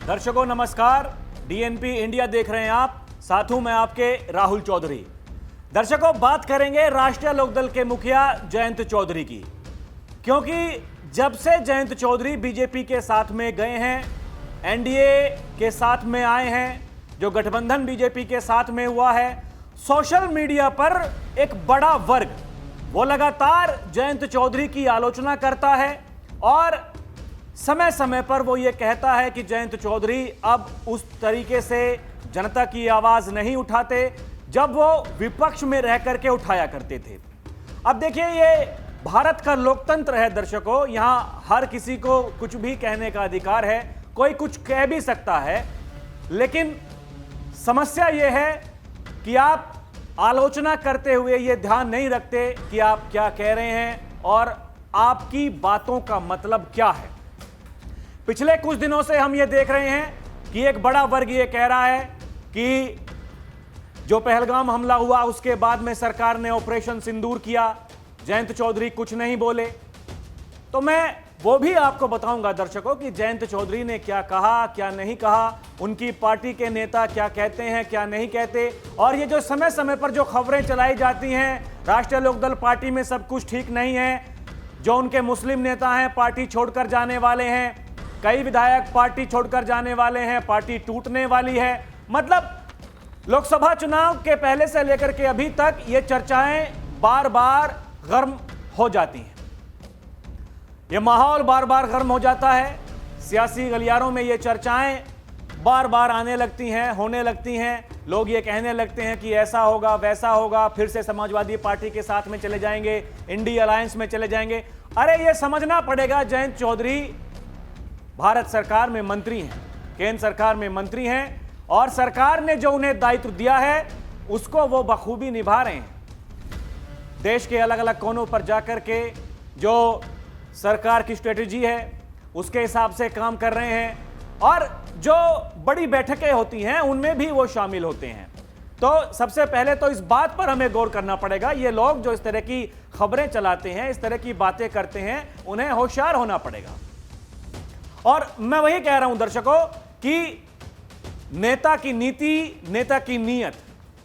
दर्शकों नमस्कार, DNP India देख रहे हैं आप, साथ हूं मैं आपके राहुल चौधरी। दर्शकों, बात करेंगे राष्ट्रीय लोकदल के मुखिया जयंत चौधरी की, क्योंकि जब से जयंत चौधरी बीजेपी के साथ में गए हैं, एनडीए के साथ में आए हैं, जो गठबंधन बीजेपी के साथ में हुआ है, सोशल मीडिया पर एक बड़ा वर्ग वो लगातार जयंत चौधरी की आलोचना करता है और समय समय पर वो ये कहता है कि जयंत चौधरी अब उस तरीके से जनता की आवाज नहीं उठाते जब वो विपक्ष में रह करके उठाया करते थे। अब देखिए, ये भारत का लोकतंत्र है दर्शकों, यहां हर किसी को कुछ भी कहने का अधिकार है, कोई कुछ कह भी सकता है, लेकिन समस्या ये है कि आप आलोचना करते हुए ये ध्यान नहीं रखते कि आप क्या कह रहे हैं और आपकी बातों का मतलब क्या है। पिछले कुछ दिनों से हम ये देख रहे हैं कि एक बड़ा वर्ग ये कह रहा है कि जो पहलगाम हमला हुआ उसके बाद में सरकार ने ऑपरेशन सिंदूर किया, जयंत चौधरी कुछ नहीं बोले। तो मैं वो भी आपको बताऊंगा दर्शकों कि जयंत चौधरी ने क्या कहा, क्या नहीं कहा, उनकी पार्टी के नेता क्या कहते हैं, क्या नहीं कहते। और ये जो समय समय पर जो खबरें चलाई जाती हैं, राष्ट्रीय लोकदल पार्टी में सब कुछ ठीक नहीं है, जो उनके मुस्लिम नेता हैं पार्टी छोड़कर जाने वाले हैं, कई विधायक पार्टी छोड़कर जाने वाले हैं, पार्टी टूटने वाली है, मतलब लोकसभा चुनाव के पहले से लेकर के अभी तक ये चर्चाएं बार बार गर्म हो जाती हैं, ये माहौल बार बार गर्म हो जाता है, सियासी गलियारों में ये चर्चाएं बार बार आने लगती हैं, होने लगती हैं। लोग ये कहने लगते हैं कि ऐसा होगा वैसा होगा, फिर से समाजवादी पार्टी के साथ में चले जाएंगे, इंडिया अलायंस में चले जाएंगे। अरे ये समझना पड़ेगा, जयंत चौधरी भारत सरकार में मंत्री हैं, केंद्र सरकार में मंत्री हैं और सरकार ने जो उन्हें दायित्व दिया है उसको वो बखूबी निभा रहे हैं। देश के अलग अलग कोनों पर जाकर के जो सरकार की स्ट्रेटेजी है उसके हिसाब से काम कर रहे हैं और जो बड़ी बैठकें होती हैं उनमें भी वो शामिल होते हैं। तो सबसे पहले तो इस बात पर हमें गौर करना पड़ेगा, ये लोग जो इस तरह की खबरें चलाते हैं, इस तरह की बातें करते हैं, उन्हें होशियार होना पड़ेगा। और मैं वही कह रहा हूं दर्शकों कि नेता की नीति, नेता की नीयत,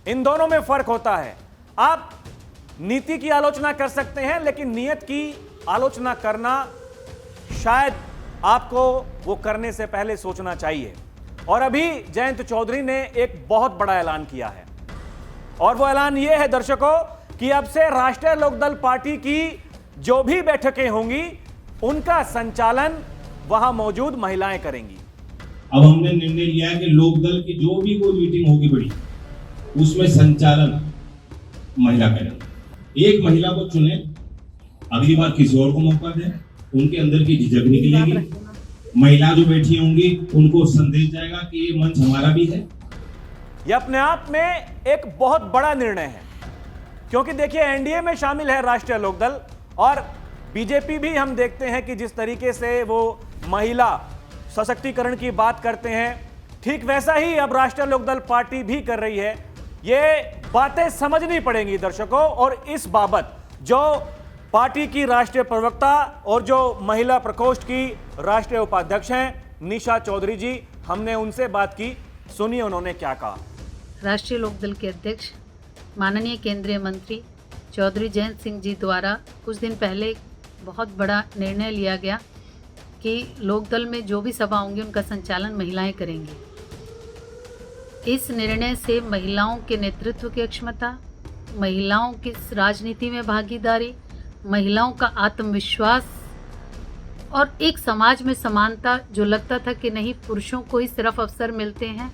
इन दोनों में फर्क होता है। आप नीति की आलोचना कर सकते हैं, लेकिन नीयत की आलोचना करना शायद आपको वो करने से पहले सोचना चाहिए। और अभी जयंत चौधरी ने एक बहुत बड़ा ऐलान किया है और वो ऐलान ये है दर्शकों कि अब से राष्ट्रीय लोकदल पार्टी की जो भी बैठकें होंगी उनका संचालन वहां मौजूद महिलाएं करेंगी। अब हमने निर्णय लिया है कि लोकदल की जो भी कोई मीटिंग होगी बड़ी, उसमें संचालन महिला करेंगे। एक महिला को चुने, अगली बार किसी और को मौका दें, उनके अंदर की झिझक निकलेगी, महिला जो बैठी होंगी उनको संदेश जाएगा कि ये मंच हमारा भी है। यह अपने आप में एक बहुत बड़ा निर्णय है, क्योंकि देखिए एनडीए में शामिल है राष्ट्रीय लोकदल और बीजेपी भी हम देखते हैं कि जिस तरीके से वो महिला सशक्तिकरण की बात करते हैं, ठीक वैसा ही अब राष्ट्रीय लोकदल पार्टी भी कर रही है। ये बातें समझनी पड़ेंगी दर्शकों। और इस बाबत जो पार्टी की राष्ट्रीय प्रवक्ता और जो महिला प्रकोष्ठ की राष्ट्रीय उपाध्यक्ष हैं निशा चौधरी जी, हमने उनसे बात की, सुनिए उन्होंने क्या कहा। राष्ट्रीय लोकदल के अध्यक्ष माननीय केंद्रीय मंत्री चौधरी जयंत सिंह जी द्वारा कुछ दिन पहले बहुत बड़ा निर्णय लिया गया कि लोकदल में जो भी सभा होंगी उनका संचालन महिलाएं करेंगी। इस निर्णय से महिलाओं के नेतृत्व की क्षमता, महिलाओं की राजनीति में भागीदारी, महिलाओं का आत्मविश्वास और एक समाज में समानता, जो लगता था कि नहीं पुरुषों को ही सिर्फ अवसर मिलते हैं,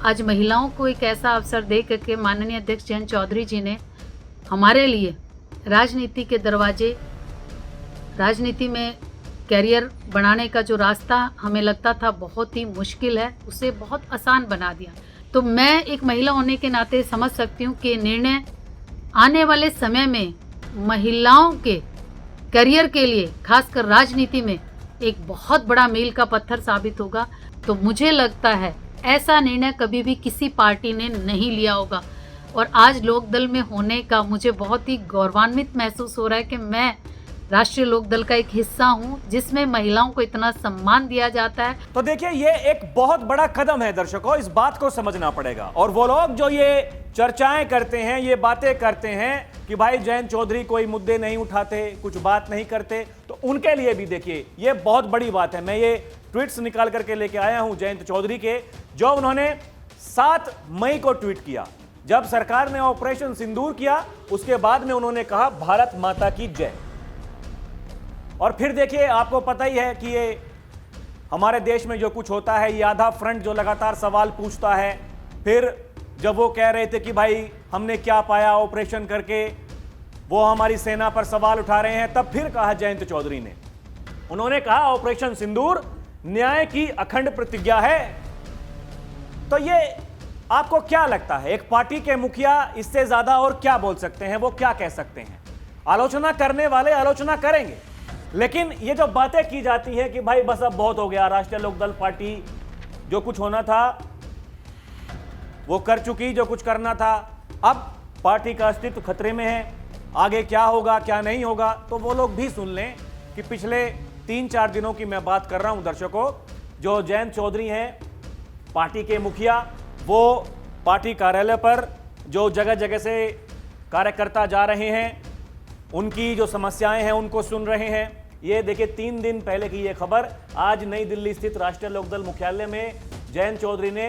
आज महिलाओं को एक ऐसा अवसर दे करके माननीय अध्यक्ष जयंत चौधरी जी ने हमारे लिए राजनीति के दरवाजे, राजनीति में कैरियर बनाने का जो रास्ता हमें लगता था बहुत ही मुश्किल है, उसे बहुत आसान बना दिया। तो मैं एक महिला होने के नाते समझ सकती हूँ कि निर्णय आने वाले समय में महिलाओं के करियर के लिए, खासकर राजनीति में, एक बहुत बड़ा मील का पत्थर साबित होगा। तो मुझे लगता है ऐसा निर्णय कभी भी किसी पार्टी ने नहीं लिया होगा और आज लोकदल में होने का मुझे बहुत ही गौरवान्वित महसूस हो रहा है कि मैं राष्ट्रीय लोकदल का एक हिस्सा हूं जिसमें महिलाओं को इतना सम्मान दिया जाता है। तो देखिए, ये एक बहुत बड़ा कदम है दर्शकों, इस बात को समझना पड़ेगा। और वो लोग जो ये चर्चाएं करते हैं, ये बातें करते हैं कि भाई जयंत चौधरी कोई मुद्दे नहीं उठाते, कुछ बात नहीं करते, तो उनके लिए भी देखिए ये बहुत बड़ी बात है। मैं ये ट्वीट्स निकाल करके लेके आया हूं जयंत चौधरी के, जो उन्होंने 7 मई को ट्वीट किया जब सरकार ने ऑपरेशन सिंदूर किया। उसके बाद में उन्होंने कहा भारत माता की जय। और फिर देखिए, आपको पता ही है कि ये हमारे देश में जो कुछ होता है, ये आधा फ्रंट जो लगातार सवाल पूछता है। फिर जब वो कह रहे थे कि भाई हमने क्या पाया ऑपरेशन करके, वो हमारी सेना पर सवाल उठा रहे हैं, तब फिर कहा जयंत चौधरी ने, उन्होंने कहा ऑपरेशन सिंदूर न्याय की अखंड प्रतिज्ञा है। तो ये आपको क्या लगता है, एक पार्टी के मुखिया इससे ज्यादा और क्या बोल सकते हैं, वो क्या कह सकते हैं? आलोचना करने वाले आलोचना करेंगे, लेकिन ये जो बातें की जाती है कि भाई बस अब बहुत हो गया, राष्ट्रीय लोकदल पार्टी जो कुछ होना था वो कर चुकी, जो कुछ करना था, अब पार्टी का अस्तित्व खतरे में है, आगे क्या होगा क्या नहीं होगा, तो वो लोग भी सुन लें कि पिछले 3-4 दिनों की मैं बात कर रहा हूं दर्शकों। जो जयंत चौधरी हैं पार्टी के मुखिया, वो पार्टी कार्यालय पर जो जगह जगह से कार्यकर्ता जा रहे हैं, उनकी जो समस्याएं हैं उनको सुन रहे हैं। ये देखिए 3 दिन पहले की ये खबर, आज नई दिल्ली स्थित राष्ट्रीय लोकदल मुख्यालय में जयंत चौधरी ने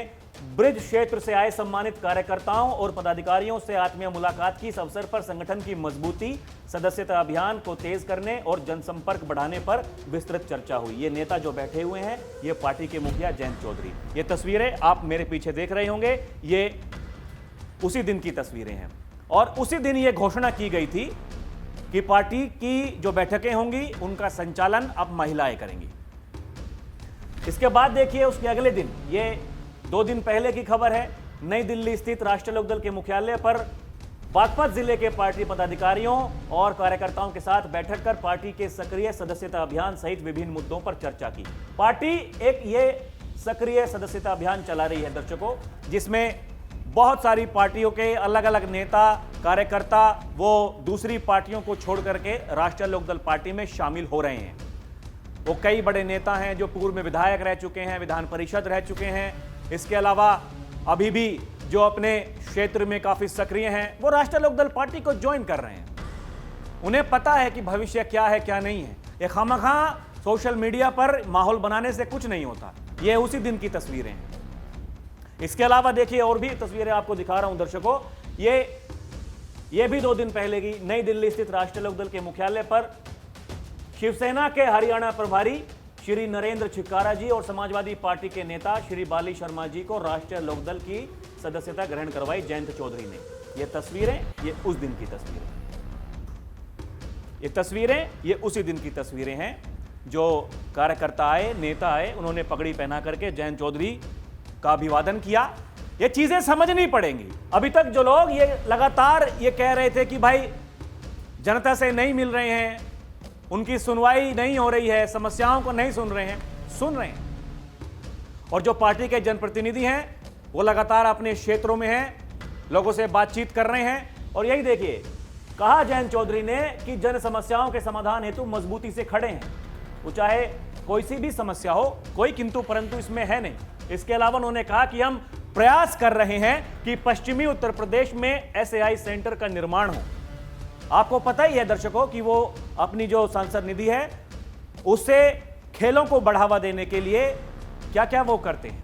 ब्रिज क्षेत्र से आए सम्मानित कार्यकर्ताओं और पदाधिकारियों से आत्मीय मुलाकात की। इस अवसर पर संगठन की मजबूती, सदस्यता अभियान को तेज करने और जनसंपर्क बढ़ाने पर विस्तृत चर्चा हुई। ये नेता जो बैठे हुए हैं, ये पार्टी के मुखिया जयंत चौधरी। ये तस्वीरें आप मेरे पीछे देख रहे होंगे, ये उसी दिन की तस्वीरें हैं। और उसी दिन ये घोषणा की गई थी कि पार्टी की जो बैठकें होंगी उनका संचालन अब महिलाएं करेंगी। इसके बाद देखिए उसके अगले दिन, ये 2 दिन पहले की खबर है, नई दिल्ली स्थित राष्ट्रीय लोकदल के मुख्यालय पर बागपत जिले के पार्टी पदाधिकारियों और कार्यकर्ताओं के साथ बैठक कर पार्टी के सक्रिय सदस्यता अभियान सहित विभिन्न मुद्दों पर चर्चा की। पार्टी एक ये सक्रिय सदस्यता अभियान चला रही है दर्शकों, जिसमें बहुत सारी पार्टियों के अलग अलग नेता कार्यकर्ता वो दूसरी पार्टियों को छोड़ करके राष्ट्रीय लोकदल पार्टी में शामिल हो रहे हैं। वो कई बड़े नेता हैं जो पूर्व में विधायक रह चुके हैं, विधान परिषद रह चुके हैं। इसके अलावा अभी भी जो अपने क्षेत्र में काफी सक्रिय हैं, वो राष्ट्रीय लोकदल पार्टी को ज्वाइन कर रहे हैं। उन्हें पता है कि भविष्य क्या है क्या नहीं है। ये खामखा सोशल मीडिया पर माहौल बनाने से कुछ नहीं होता। ये उसी दिन की तस्वीरें हैं। इसके अलावा देखिए और भी तस्वीरें आपको दिखा रहा हूं दर्शकों। ये भी 2 दिन पहले की नई दिल्ली स्थित राष्ट्रीय लोकदल के मुख्यालय पर शिवसेना के हरियाणा प्रभारी श्री नरेंद्र छिक्कारा जी और समाजवादी पार्टी के नेता श्री बाली शर्मा जी को राष्ट्रीय लोकदल की सदस्यता ग्रहण करवाई जयंत चौधरी ने। ये तस्वीरें, ये उस दिन की तस्वीरें, ये उसी दिन की तस्वीरें हैं। जो कार्यकर्ता आए, नेता आए, उन्होंने पगड़ी पहना करके जयंत चौधरी का अभिवादन किया। ये चीजें समझनी पड़ेंगी। अभी तक जो लोग ये लगातार ये कह रहे थे कि भाई जनता से नहीं मिल रहे हैं, उनकी सुनवाई नहीं हो रही है, समस्याओं को नहीं सुन रहे हैं, सुन रहे हैं। और जो पार्टी के जनप्रतिनिधि हैं वो लगातार अपने क्षेत्रों में हैं, लोगों से बातचीत कर रहे हैं। और यही देखिए, कहा जयंत चौधरी ने कि जन समस्याओं के समाधान हेतु मजबूती से खड़े हैं। वो चाहे कोई सी भी समस्या हो, कोई किंतु परंतु इसमें है नहीं। इसके अलावा उन्होंने कहा कि हम प्रयास कर रहे हैं कि पश्चिमी उत्तर प्रदेश में SAI सेंटर का निर्माण हो। आपको पता ही है दर्शकों कि वो अपनी जो सांसद निधि है उससे खेलों को बढ़ावा देने के लिए क्या क्या वो करते हैं,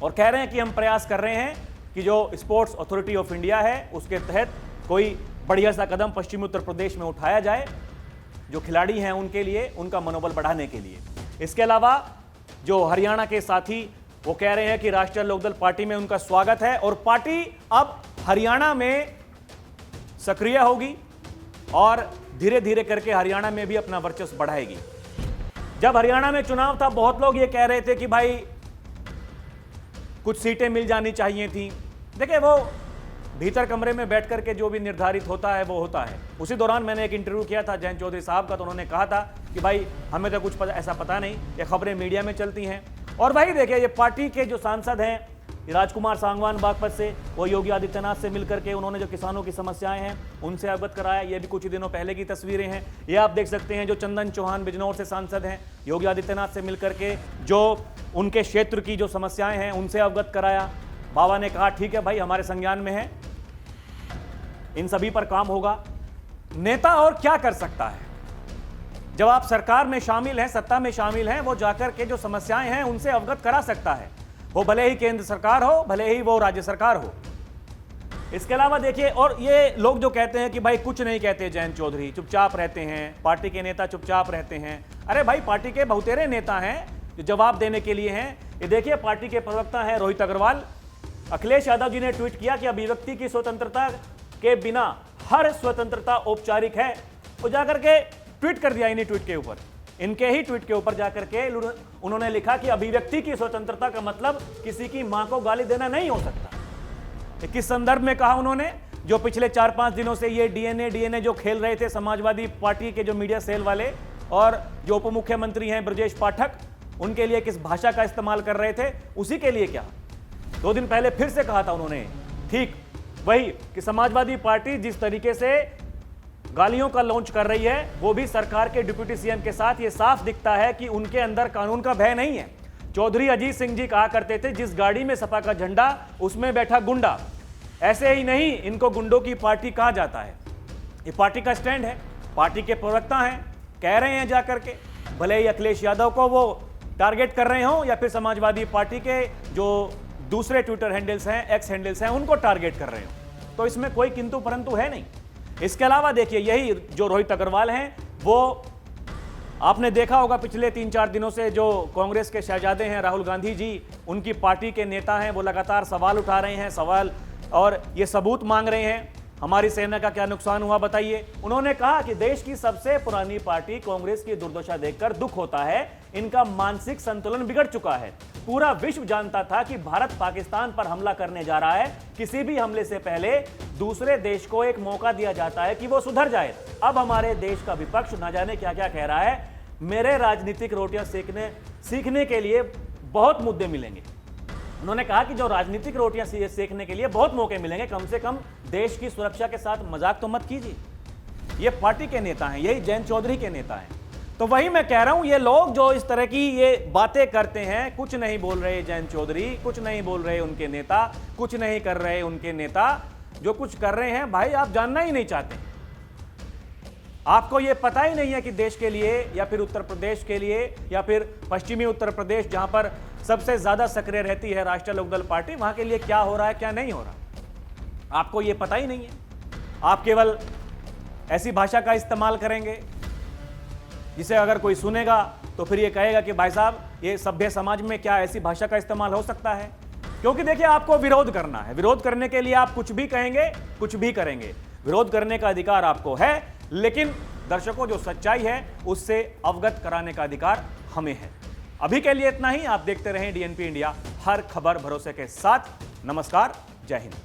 और कह रहे हैं कि हम प्रयास कर रहे हैं कि जो स्पोर्ट्स अथॉरिटी ऑफ इंडिया है उसके तहत कोई बढ़िया सा कदम पश्चिमी उत्तर प्रदेश में उठाया जाए, जो खिलाड़ी हैं उनके लिए, उनका मनोबल बढ़ाने के लिए। इसके अलावा जो हरियाणा के साथी वो कह रहे हैं कि राष्ट्रीय लोकदल पार्टी में उनका स्वागत है और पार्टी अब हरियाणा में सक्रिय होगी और धीरे धीरे करके हरियाणा में भी अपना वर्चस्व बढ़ाएगी। जब हरियाणा में चुनाव था, बहुत लोग ये कह रहे थे कि भाई कुछ सीटें मिल जानी चाहिए थी। देखिए, वो भीतर कमरे में बैठ करके जो भी निर्धारित होता है वो होता है। उसी दौरान मैंने एक इंटरव्यू किया था जयंत चौधरी साहब का, तो उन्होंने कहा था कि भाई हमें तो कुछ ऐसा पता नहीं, ये खबरें मीडिया में चलती हैं। और भाई देखिए, ये पार्टी के जो सांसद हैं राजकुमार सांगवान बागपत से, वो योगी आदित्यनाथ से मिलकर के उन्होंने जो किसानों की समस्याएं हैं उनसे अवगत कराया। ये भी कुछ ही दिनों पहले की तस्वीरें हैं। ये आप देख सकते हैं जो चंदन चौहान बिजनौर से सांसद हैं, योगी आदित्यनाथ से मिलकर के जो उनके क्षेत्र की जो समस्याएं हैं उनसे अवगत कराया। बाबा ने कहा ठीक है भाई, हमारे संज्ञान में है, इन सभी पर काम होगा। नेता और क्या कर सकता है? जब आप सरकार में शामिल हैं, सत्ता में शामिल हैं, वो जाकर के जो समस्याएं हैं उनसे अवगत करा सकता है, वो भले ही केंद्र सरकार हो, भले ही वो राज्य सरकार हो। इसके अलावा देखिए, और ये लोग जो कहते हैं कि भाई कुछ नहीं कहते जयंत चौधरी, चुपचाप रहते हैं, पार्टी के नेता चुपचाप रहते हैं। अरे भाई, पार्टी के बहुतेरे नेता हैं जो जवाब देने के लिए हैं। ये देखिए, पार्टी के प्रवक्ता हैं रोहित अग्रवाल। अखिलेश यादव जी ने ट्वीट किया कि अभिव्यक्ति की स्वतंत्रता के बिना हर स्वतंत्रता औपचारिक है। वो जाकर के ट्वीट कर दिया इन्हीं ट्वीट के ऊपर, इनके ही ट्वीट के ऊपर जाकर के उन्होंने लिखा कि अभिव्यक्ति की स्वतंत्रता का मतलब किसी की मां को गाली देना नहीं हो सकता। किस संदर्भ में कहा उन्होंने? जो पिछले 4-5 दिनों से ये डीएनए जो खेल रहे थे समाजवादी पार्टी के जो मीडिया सेल वाले और जो उप मुख्यमंत्री हैं ब्रजेश पाठक, उनके लिए किस भाषा का इस्तेमाल कर रहे थे, उसी के लिए क्या 2 दिन पहले फिर से कहा था उन्होंने, ठीक वही कि समाजवादी पार्टी जिस तरीके से गालियों का लॉन्च कर रही है, वो भी सरकार के डिप्टी सीएम के साथ। ये साफ दिखता है कि उनके अंदर कानून का भय नहीं है। चौधरी अजीत सिंह जी कहा करते थे, जिस गाड़ी में सपा का झंडा उसमें बैठा गुंडा। ऐसे ही नहीं, इनको गुंडों की पार्टी कहा जाता है। ये पार्टी का स्टैंड है, पार्टी के प्रवक्ता हैं, कह रहे हैं जाकर के, भले ही अखिलेश यादव को वो टारगेट कर रहे हो या फिर समाजवादी पार्टी के जो दूसरे ट्विटर हैंडल्स हैं, एक्स हैंडल्स हैं, उनको टारगेट कर रहे हो, तो इसमें कोई किंतु परंतु है नहीं। इसके अलावा देखिए, यही जो रोहित अग्रवाल हैं, वो आपने देखा होगा पिछले 3-4 दिनों से जो कांग्रेस के शहजादे हैं राहुल गांधी जी, उनकी पार्टी के नेता हैं, वो लगातार सवाल उठा रहे हैं, सवाल और ये सबूत मांग रहे हैं, हमारी सेना का क्या नुकसान हुआ बताइए। उन्होंने कहा कि देश की सबसे पुरानी पार्टी कांग्रेस की दुर्दशा देखकर दुख होता है, इनका मानसिक संतुलन बिगड़ चुका है। पूरा विश्व जानता था कि भारत पाकिस्तान पर हमला करने जा रहा है। किसी भी हमले से पहले दूसरे देश को एक मौका दिया जाता है कि वो सुधर जाए। अब हमारे देश का विपक्ष न जाने क्या क्या कह रहा है। मेरे राजनीतिक रोटियां सीखने के लिए बहुत मुद्दे मिलेंगे। उन्होंने कहा कि जो राजनीतिक रोटियां सेकने के लिए बहुत मौके मिलेंगे, कम से कम देश की सुरक्षा के साथ मजाक तो मत कीजिए। ये पार्टी के नेता हैं, यही जयंत चौधरी के नेता हैं। तो वही मैं कह रहा हूं, ये लोग जो इस तरह की ये बातें करते हैं, कुछ नहीं बोल रहे जयंत चौधरी, कुछ नहीं बोल रहे उनके नेता, कुछ नहीं कर रहे उनके नेता, जो कुछ कर रहे हैं भाई आप जानना ही नहीं चाहते। आपको ये पता ही नहीं है कि देश के लिए या फिर उत्तर प्रदेश के लिए या फिर पश्चिमी उत्तर प्रदेश जहां पर सबसे ज्यादा सक्रिय रहती है राष्ट्रीय लोकदल पार्टी, वहां के लिए क्या हो रहा है क्या नहीं हो रहा, आपको ये पता ही नहीं है। आप केवल ऐसी भाषा का इस्तेमाल करेंगे जिसे अगर कोई सुनेगा तो फिर ये कहेगा कि भाई साहब, ये सभ्य समाज में क्या ऐसी भाषा का इस्तेमाल हो सकता है? क्योंकि देखिए, आपको विरोध करना है, विरोध करने के लिए आप कुछ भी कहेंगे, कुछ भी करेंगे। विरोध करने का अधिकार आपको है, लेकिन दर्शकों जो सच्चाई है उससे अवगत कराने का अधिकार हमें है। अभी के लिए इतना ही। आप देखते रहें डीएनपी इंडिया, हर खबर भरोसे के साथ। नमस्कार, जय हिंद।